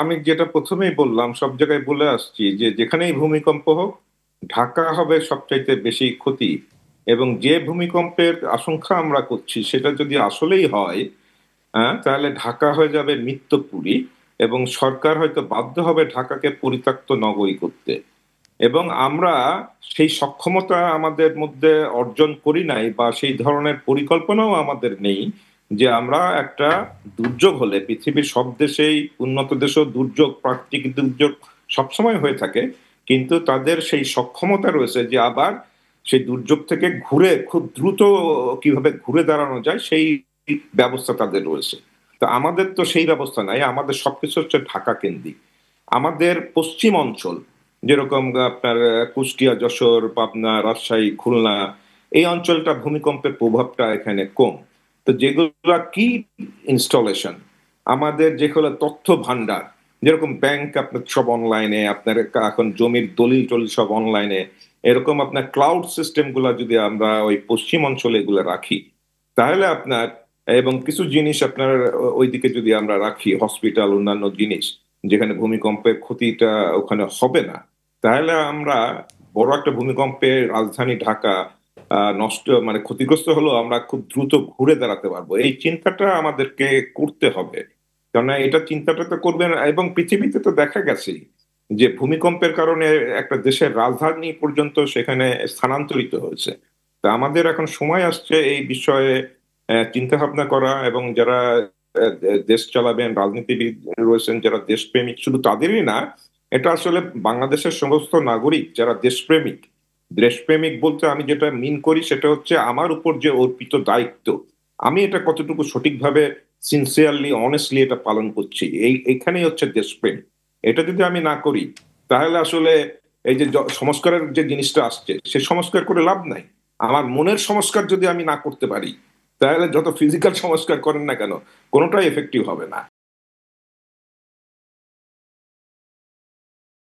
আমি যেটা প্রথমেই বললাম, সব জায়গায় বলে আসছি যে যেখানেই ভূমিকম্প হোক, ঢাকা হবে সবচাইতে বেশি ক্ষতি। এবং যে ভূমিকম্পের আশঙ্কা আমরা করছি সেটা যদি আসলেই হয়, তাহলে ঢাকা হয়ে যাবে মৃত্যুপুরী। এবং সরকার হয়তো বাধ্য হবে ঢাকাকে পরিত্যক্ত নগরী করতে। এবং আমরা সেই সক্ষমতা আমাদের মধ্যে অর্জন করি নাই, বা সেই ধরনের পরিকল্পনাও আমাদের নেই যে আমরা একটা দুর্যোগ হলে, পৃথিবীর সব দেশেই, উন্নত দেশেও দুর্যোগ, প্রাকৃতিক দুর্যোগ সবসময় হয়ে থাকে, কিন্তু তাদের সেই সক্ষমতা রয়েছে যে আবার সেই দুর্যোগ থেকে ঘুরে খুব দ্রুত কিভাবে ঘুরে দাঁড়ানো যায় সেই ব্যবস্থা তাদের রয়েছে। তো আমাদের তো সেই ব্যবস্থা নাই, আমাদের সবকিছু হচ্ছে ঢাকা কেন্দ্রিক। আমাদের পশ্চিম অঞ্চল, যেরকম আপনার কুষ্টিয়া, যশোর, পাবনা, রাজশাহী, খুলনা, এই অঞ্চলটা ভূমিকম্পের প্রভাবটা এখানে কম। তো যেগুলা কি ইনস্টলেশন, আমাদের যেগুলো তথ্য ভান্ডার, যেরকম ব্যাংক আপনার সব অনলাইনে, আপনার এখন জমির দলিল টলিল সব অনলাইনে, এরকম আপনার ক্লাউড সিস্টেম গুলা যদি আমরা ওই পশ্চিম অঞ্চলে এগুলো রাখি, তাহলে আপনার, এবং কিছু জিনিস আপনার ওইদিকে যদি আমরা রাখি, হসপিটাল, অন্যান্য জিনিস যেখানে ভূমিকম্পের ক্ষতিটা ওখানে হবে না, তাহলে আমরা বড় একটা ভূমিকম্পে রাজধানী ঢাকা নষ্ট মানে ক্ষতিগ্রস্ত হলেও আমরা খুব দ্রুত ঘুরে দাঁড়াতে পারবো। এই চিন্তাটা আমাদেরকে করতে হবে, কেননা এটা চিন্তাটা তো করবেন। এবং পৃথিবীতে তো দেখা গেছে যে ভূমিকম্পের কারণে একটা দেশের রাজধানী পর্যন্ত সেখানে স্থানান্তরিত হয়েছে। তা আমাদের এখন সময় আসছে এই বিষয়ে চিন্তা ভাবনা করা। এবং যারা দেশ চালাবেন, রাজনীতিবিদ রয়েছেন যারা দেশপ্রেমিক, শুধু তাদেরই না, এটা আসলে বাংলাদেশের সমস্ত নাগরিক যারা দেশপ্রেমিক। দেশপ্রেমিক বলতে আমি যেটা মিন করি সেটা হচ্ছে আমার উপর যে অর্পিত দায়িত্ব, আমি এটা কতটুকু সঠিকভাবে, সিনসিয়ারলি, অনেস্টলি এটা পালন করছি, এইখানেই হচ্ছে দেশপ্রেম। এটা যদি আমি না করি, তাহলে আসলে এই যে সংস্কারের যে জিনিসটা আসছে, সে সংস্কার করে লাভ নাই। আমার মনের সংস্কার যদি আমি না করতে পারি, তাহলে যত ফিজিক্যাল সংস্কার করেন না কেন, কোনোটাই এফেক্টিভ হবে না।